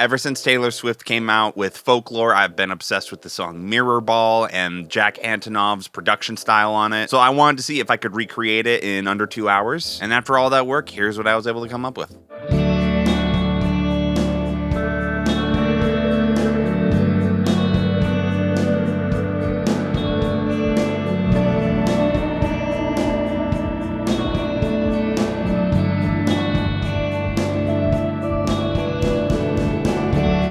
Ever since Taylor Swift came out with Folklore, I've been obsessed with the song Mirrorball and Jack Antonoff's production style on it. So I wanted to see if I could recreate it in under 2 hours. And after all that work, here's what I was able to come up with.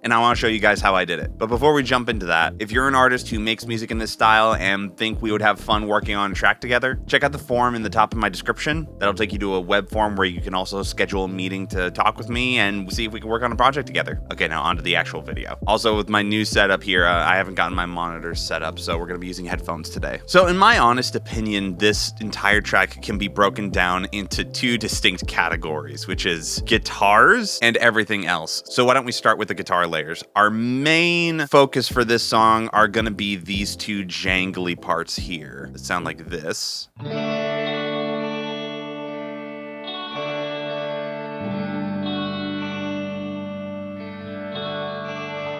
And I want to show you guys how I did it. But before we jump into that, if you're an artist who makes music in this style and think we would have fun working on a track together, check out the form in the top of my description. That'll take you to a web form where you can also schedule a meeting to talk with me and see if we can work on a project together. Okay, now onto the actual video. Also, with my new setup here, I haven't gotten my monitors set up, so we're going to be using headphones today. So in my honest opinion, this entire track can be broken down into two distinct categories, which is guitars and everything else. So why don't we start with the guitar layers? Our main focus for this song are going to be these two jangly parts here that sound like this.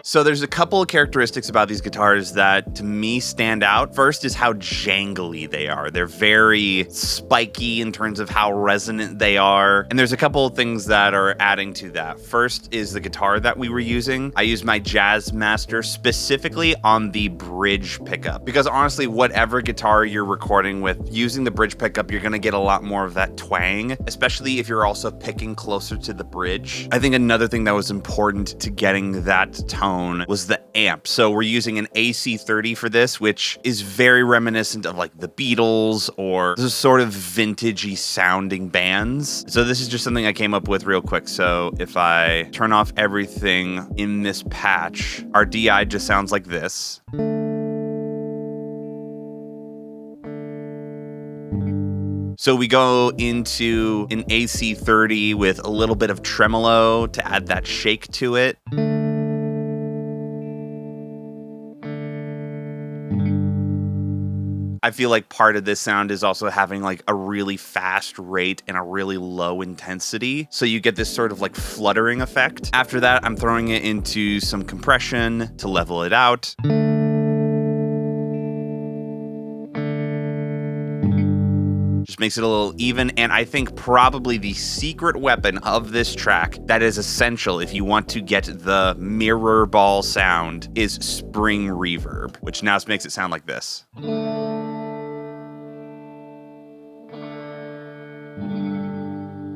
So there's a couple of characteristics about these guitars that to me stand out. First is how jangly they are. They're very spiky in terms of how resonant they are. And there's a couple of things that are adding to that. First is the guitar that we were using. I used my Jazz Master specifically on the bridge pickup because honestly, whatever guitar you're recording with, using the bridge pickup, you're gonna get a lot more of that twang, especially if you're also picking closer to the bridge. I think another thing that was important to getting that tone was the amp. So we're using an AC30 for this, which is very reminiscent of like the Beatles or those sort of vintagey sounding bands. So this is just something I came up with real quick. So if I turn off everything in this patch, our DI just sounds like this. So we go into an AC30 with a little bit of tremolo to add that shake to it. I feel like part of this sound is also having like a really fast rate and a really low intensity. So you get this sort of like fluttering effect. After that, I'm throwing it into some compression to level it out. Just makes it a little even, and I think probably the secret weapon of this track that is essential if you want to get the Mirrorball sound is spring reverb, which now makes it sound like this.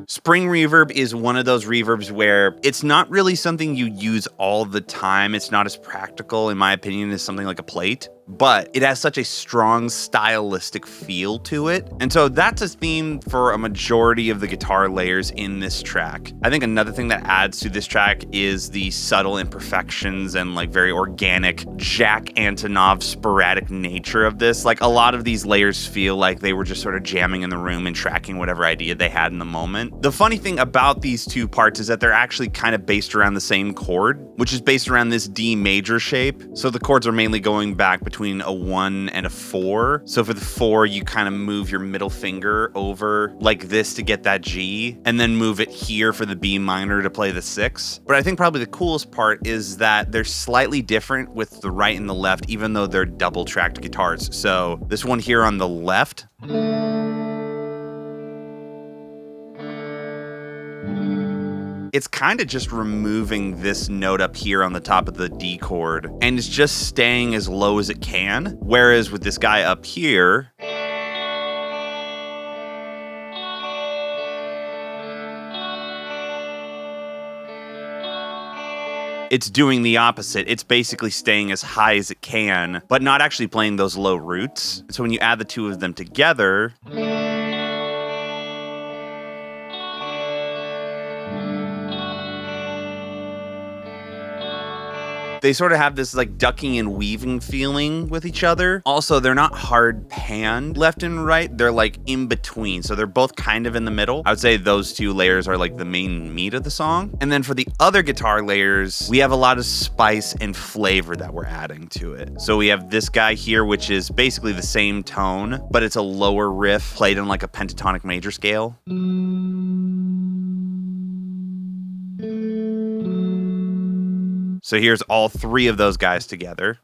Spring reverb is one of those reverbs where it's not really something you use all the time. It's not as practical, in my opinion, as something like a plate, but it has such a strong stylistic feel to it. And so that's a theme for a majority of the guitar layers in this track. I think another thing that adds to this track is the subtle imperfections and like very organic Jack Antonoff sporadic nature of this. Like a lot of these layers feel like they were just sort of jamming in the room and tracking whatever idea they had in the moment. The funny thing about these two parts is that they're actually kind of based around the same chord, which is based around this D major shape. So the chords are mainly going back between a 1 and a 4. So for the 4, you kind of move your middle finger over like this to get that G, and then move it here for the B minor to play the 6. But I think probably the coolest part is that they're slightly different with the right and the left, even though they're double-tracked guitars. So this one here on the left, it's kind of just removing this note up here on the top of the D chord, and it's just staying as low as it can. Whereas with this guy up here, it's doing the opposite. It's basically staying as high as it can, but not actually playing those low roots. So when you add the two of them together, they sort of have this like ducking and weaving feeling with each other. Also, they're not hard panned left and right. They're like in between. So they're both kind of in the middle. I would say those two layers are like the main meat of the song. And then for the other guitar layers, we have a lot of spice and flavor that we're adding to it. So we have this guy here, which is basically the same tone, but it's a lower riff played in like a pentatonic major scale. So here's all three of those guys together.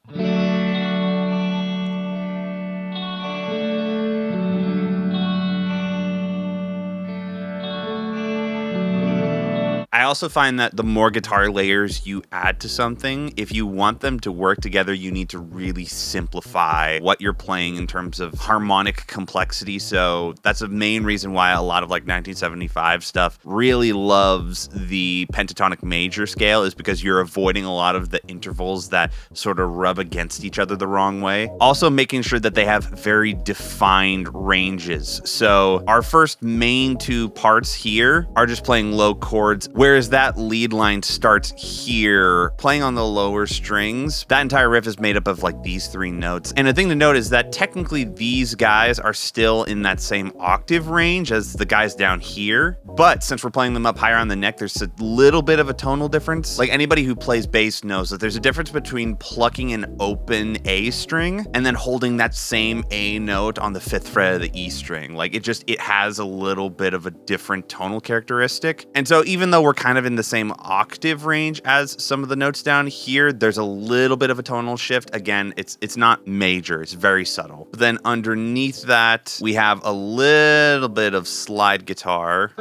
I also find that the more guitar layers you add to something, if you want them to work together, you need to really simplify what you're playing in terms of harmonic complexity. So that's a main reason why a lot of like 1975 stuff really loves the pentatonic major scale, is because you're avoiding a lot of the intervals that sort of rub against each other the wrong way. Also making sure that they have very defined ranges. So our first main two parts here are just playing low chords, whereas that lead line starts here, playing on the lower strings. That entire riff is made up of like these three notes. And the thing to note is that technically these guys are still in that same octave range as the guys down here. But since we're playing them up higher on the neck, there's a little bit of a tonal difference. Like anybody who plays bass knows that there's a difference between plucking an open A string and then holding that same A note on the 5th fret of the E string. Like it has a little bit of a different tonal characteristic. And so even though we're kind of in the same octave range as some of the notes down here, there's a little bit of a tonal shift. Again, it's not major, it's very subtle. But then underneath that, we have a little bit of slide guitar.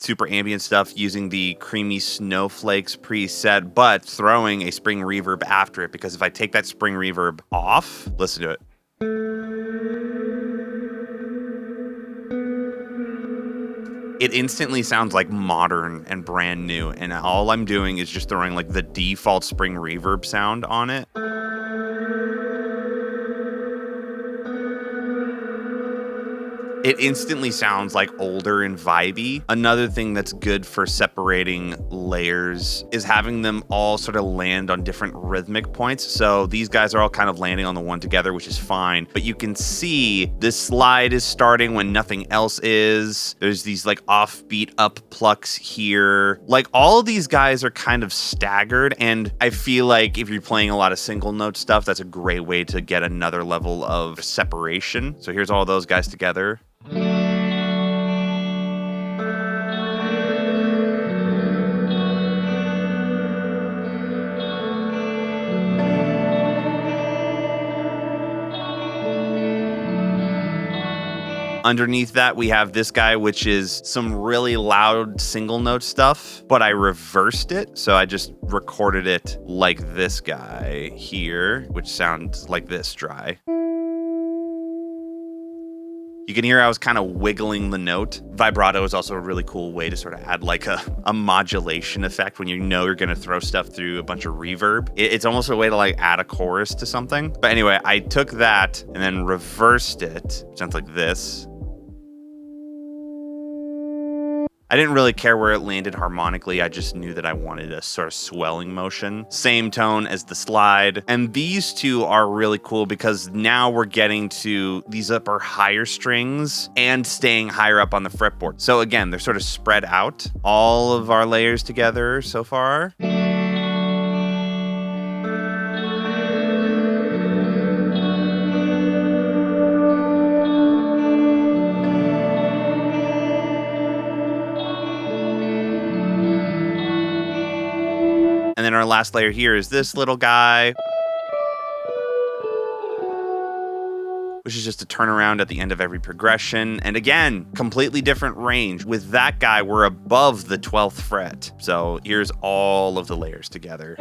Super ambient stuff using the Creamy Snowflakes preset, but throwing a spring reverb after it, because if I take that spring reverb off, listen to it. It instantly sounds like modern and brand new, and all I'm doing is just throwing like the default spring reverb sound on it. It instantly sounds like older and vibey. Another thing that's good for separating layers is having them all sort of land on different rhythmic points. So these guys are all kind of landing on the one together, which is fine. But you can see this slide is starting when nothing else is. There's these like offbeat up plucks here. Like all of these guys are kind of staggered. And I feel like if you're playing a lot of single note stuff, that's a great way to get another level of separation. So here's all those guys together. Underneath that, we have this guy, which is some really loud single note stuff, but I reversed it. So I just recorded it like this guy here, which sounds like this dry. You can hear I was kind of wiggling the note. Vibrato is also a really cool way to sort of add like a modulation effect when you know you're going to throw stuff through a bunch of reverb. It's almost a way to like add a chorus to something. But anyway, I took that and then reversed it. Sounds like this. I didn't really care where it landed harmonically. I just knew that I wanted a sort of swelling motion. Same tone as the slide. And these two are really cool because now we're getting to these upper higher strings and staying higher up on the fretboard. So again, they're sort of spread out. All of our layers together so far. And then our last layer here is this little guy, which is just a turnaround at the end of every progression. And again, completely different range. With that guy, we're above the 12th fret. So here's all of the layers together.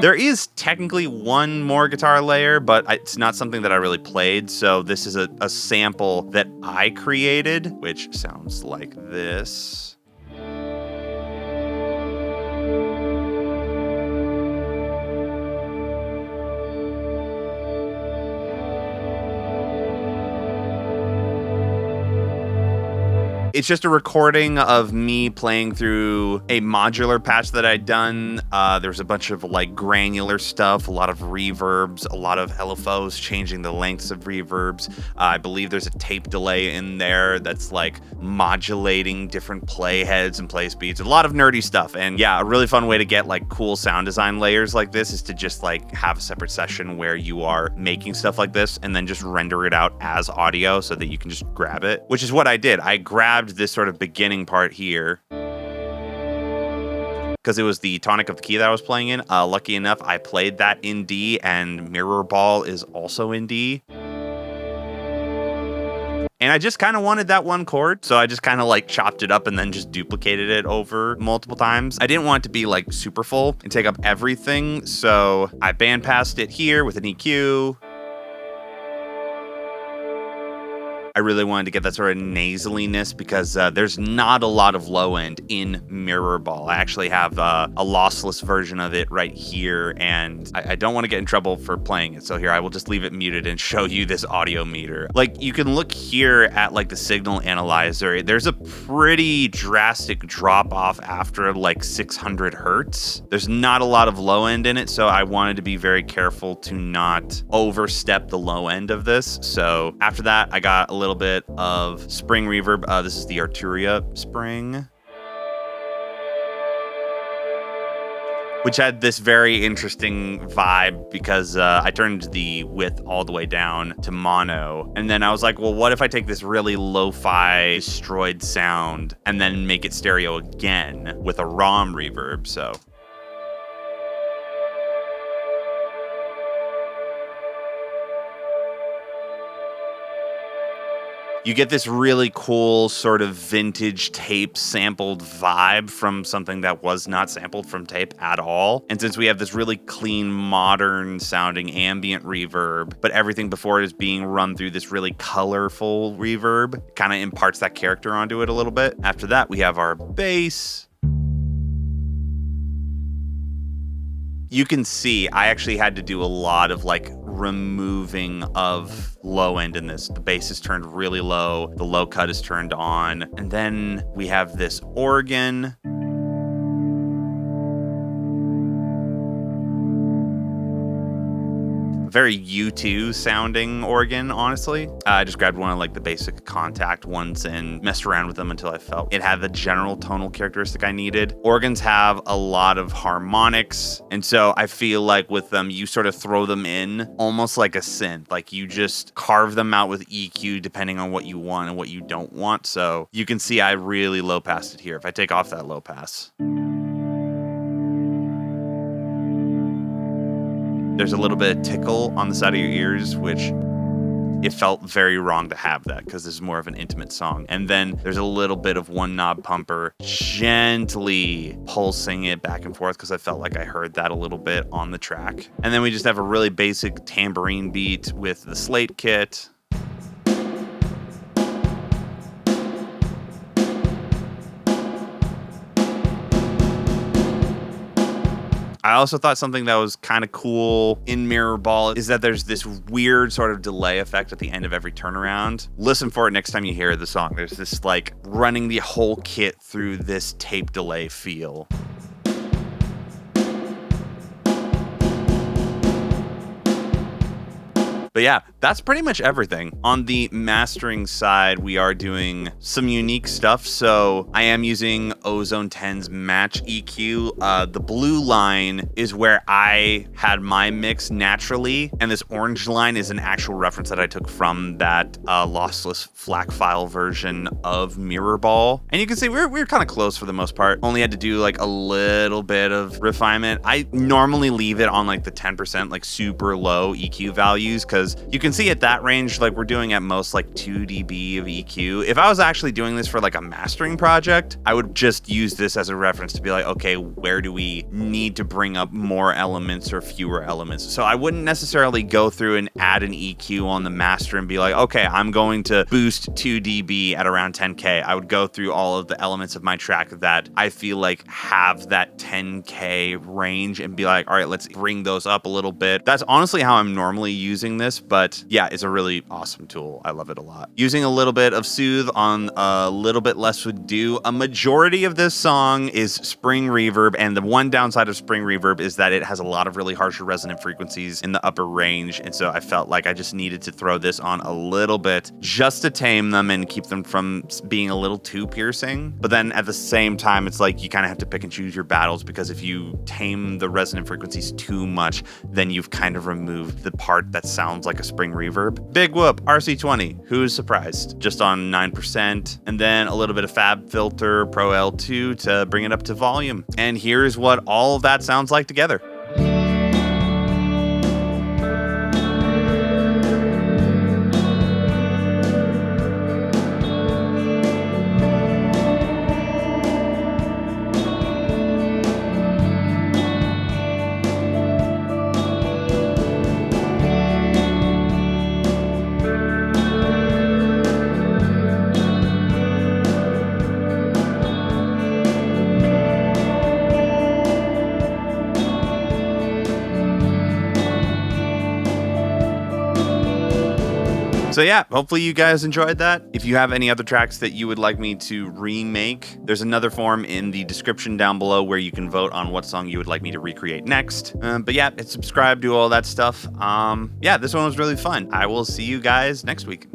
There is technically one more guitar layer, but it's not something that I really played. So this is a sample that I created, which sounds like this. It's just a recording of me playing through a modular patch that I'd done. There's a bunch of like granular stuff, a lot of reverbs, a lot of LFOs, changing the lengths of reverbs. I believe there's a tape delay in there that's like modulating different play heads and play speeds. A lot of nerdy stuff. And yeah, a really fun way to get like cool sound design layers like this is to just like have a separate session where you are making stuff like this and then just render it out as audio so that you can just grab it, which is what I did. I grabbed this sort of beginning part here because it was the tonic of the key that I was playing in. Lucky enough, I played that in D, and Mirrorball is also in D. And I just kind of wanted that one chord, so I just kind of like chopped it up and then just duplicated it over multiple times. I didn't want it to be like super full and take up everything, so I bandpassed it here with an EQ. I really wanted to get that sort of nasaliness because there's not a lot of low end in Mirrorball. I actually have a lossless version of it right here, and I don't want to get in trouble for playing it. So here, I will just leave it muted and show you this audio meter. Like, you can look here at like the signal analyzer. There's a pretty drastic drop off after like 600 hertz. There's not a lot of low end in it, so I wanted to be very careful to not overstep the low end of this. So after that, I got a little bit of spring reverb. This is the Arturia spring, which had this very interesting vibe because I turned the width all the way down to mono. And then I was like, well, what if I take this really lo-fi destroyed sound and then make it stereo again with a ROM reverb? So you get this really cool sort of vintage tape sampled vibe from something that was not sampled from tape at all. And since we have this really clean, modern sounding ambient reverb, but everything before it is being run through this really colorful reverb, it kind of imparts that character onto it a little bit. After that, we have our bass. You can see I actually had to do a lot of like removing of low end in this. The bass is turned really low, the low cut is turned on, and then we have this organ. Very U2 sounding organ, honestly. I just grabbed one of like the basic contact ones and messed around with them until I felt it had the general tonal characteristic I needed. Organs have a lot of harmonics, and so I feel like with them, you sort of throw them in almost like a synth. Like you just carve them out with EQ depending on what you want and what you don't want. So you can see I really low passed it here. If I take off that low pass, there's a little bit of tickle on the side of your ears, which it felt very wrong to have that because this is more of an intimate song. And then there's a little bit of one knob pumper gently pulsing it back and forth because I felt like I heard that a little bit on the track. And then we just have a really basic tambourine beat with the slate kit. I also thought something that was kind of cool in Mirrorball is that there's this weird sort of delay effect at the end of every turnaround. Listen for it next time you hear the song. There's this like running the whole kit through this tape delay feel. But yeah, that's pretty much everything. On the mastering side, we are doing some unique stuff. So I am using Ozone 10's Match EQ. The blue line is where I had my mix naturally, and this orange line is an actual reference that I took from that lossless FLAC file version of Mirrorball. And you can see we're kind of close for the most part. Only had to do like a little bit of refinement. I normally leave it on like the 10%, like super low EQ values, because you can see at that range, like we're doing at most like 2 dB of EQ. If I was actually doing this for like a mastering project, I would just use this as a reference to be like, okay, where do we need to bring up more elements or fewer elements? So I wouldn't necessarily go through and add an EQ on the master and be like, okay, I'm going to boost 2 dB at around 10K. I would go through all of the elements of my track that I feel like have that 10K range and be like, all right, let's bring those up a little bit. That's honestly how I'm normally using this. this, but yeah, it's a really awesome tool. I love it a lot. Using a little bit of Soothe on a little bit less would do. A majority of this song is spring reverb, and the one downside of spring reverb is that it has a lot of really harsh resonant frequencies in the upper range, and so I felt like I just needed to throw this on a little bit just to tame them and keep them from being a little too piercing. But then at the same time, it's like you kind of have to pick and choose your battles, because if you tame the resonant frequencies too much, then you've kind of removed the part that sounds like a spring reverb. Big whoop, RC20, who's surprised? Just on 9%, and then a little bit of Fab Filter Pro L2 to bring it up to volume. And here's what all of that sounds like together. So yeah, hopefully you guys enjoyed that. If you have any other tracks that you would like me to remake, there's another form in the description down below where you can vote on what song you would like me to recreate next. But yeah, hit subscribe, do all that stuff. Yeah, this one was really fun. I will see you guys next week.